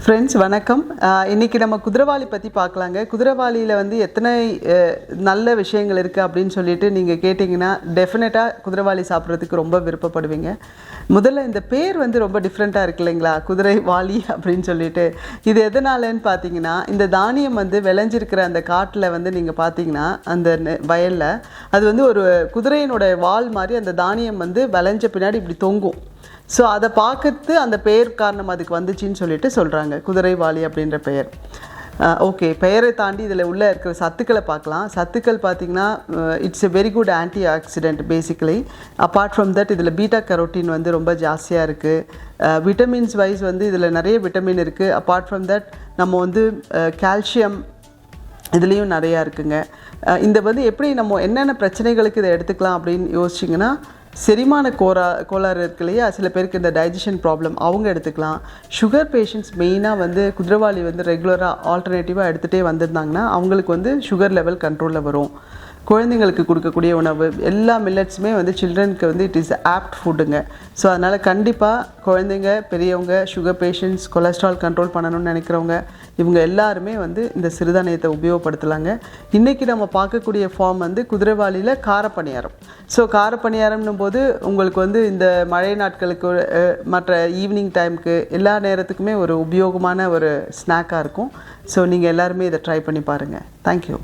Friends வணக்கம். இன்றைக்கி நம்ம குதிரைவாலி பற்றி பார்க்கலாங்க. குதிரைவாலியில் வந்து எத்தனை நல்ல விஷயங்கள் இருக்குது அப்படின்னு சொல்லிட்டு நீங்கள் கேட்டிங்கன்னா டெஃபினட்டாக குதிரைவாலி சாப்பிட்றதுக்கு ரொம்ப விருப்பப்படுவீங்க. முதல்ல இந்த பேர் வந்து ரொம்ப டிஃப்ரெண்ட்டாக இருக்குது இல்லைங்களா, குதிரைவாலி அப்படின்னு சொல்லிட்டு. இது எதனாலன்னு பார்த்தீங்கன்னா, இந்த தானியம் வந்து விளைஞ்சிருக்கிற அந்த காட்டில் வந்து நீங்கள் பார்த்தீங்கன்னா அந்த வயலில் அது வந்து ஒரு குதிரையினோட வால் மாதிரி அந்த தானியம் வந்து விளைஞ்ச பின்னாடி இப்படி தொங்கும். ஸோ அதை பார்க்கறது அந்த பெயர் காரணம் அதுக்கு வந்துச்சின்னு சொல்லிட்டு சொல்கிறாங்க, குதிரைவாலி அப்படின்ற பெயர். ஓகே, பெயரை தாண்டி இதில் உள்ள இருக்கிற சத்துக்களை பார்க்கலாம். சத்துக்கள் பார்த்திங்கன்னா it's a very good anti accident basically. Apart from that இதில் பீட்டா கரோட்டின் வந்து ரொம்ப ஜாஸ்தியாக இருக்குது. விட்டமின்ஸ் வைஸ் வந்து இதில் நிறைய விட்டமின் இருக்குது. அப்பார்ட் ஃப்ரம் தட் நம்ம வந்து கால்சியம் இதுலேயும் நிறையா இருக்குங்க. இந்த வந்து எப்படி நம்ம என்னென்ன பிரச்சனைகளுக்கு இதை எடுத்துக்கலாம் அப்படின்னு யோசிச்சிங்கன்னா, செரிமான கோளாறு இருக்கு இல்லையா, சில பேருக்கு இந்த டைஜஷன் ப்ராப்ளம் அவங்க எடுத்துக்கலாம். சுகர் பேஷண்ட்ஸ் மெயினாக வந்து குதிரைவாலி வந்து ரெகுலராக ஆல்டர்னேட்டிவாக எடுத்துகிட்டே வந்திருந்தாங்கன்னா அவங்களுக்கு வந்து சுகர் லெவல் கண்ட்ரோலில் வரும். குழந்தைங்களுக்கு கொடுக்கக்கூடிய உணவு எல்லா மில்லட்ஸுமே வந்து சில்ட்ரனுக்கு வந்து இட் இஸ் ஆப்ட் ஃபுட்டுங்க. ஸோ அதனால் கண்டிப்பாக குழந்தைங்க, பெரியவங்க, சுகர் பேஷண்ட்ஸ், கொலஸ்ட்ரால் கண்ட்ரோல் பண்ணணும்னு நினைக்கிறவங்க இவங்க எல்லாருமே வந்து இந்த சிறுதானியத்தை உபயோகப்படுத்தலாங்க. இன்றைக்கி நம்ம பார்க்கக்கூடிய ஃபார்ம் வந்து குதிரைவாலியில் காரப்பணியாரம். ஸோ காரப்பணியாரம்னும் போது உங்களுக்கு வந்து இந்த மழை நாட்களுக்கு மற்ற ஈவினிங் டைமுக்கு எல்லா நேரத்துக்குமே ஒரு உபயோகமான ஒரு ஸ்நாக்காக இருக்கும். ஸோ நீங்கள் எல்லாருமே இதை ட்ரை பண்ணி பாருங்கள். தேங்க்யூ.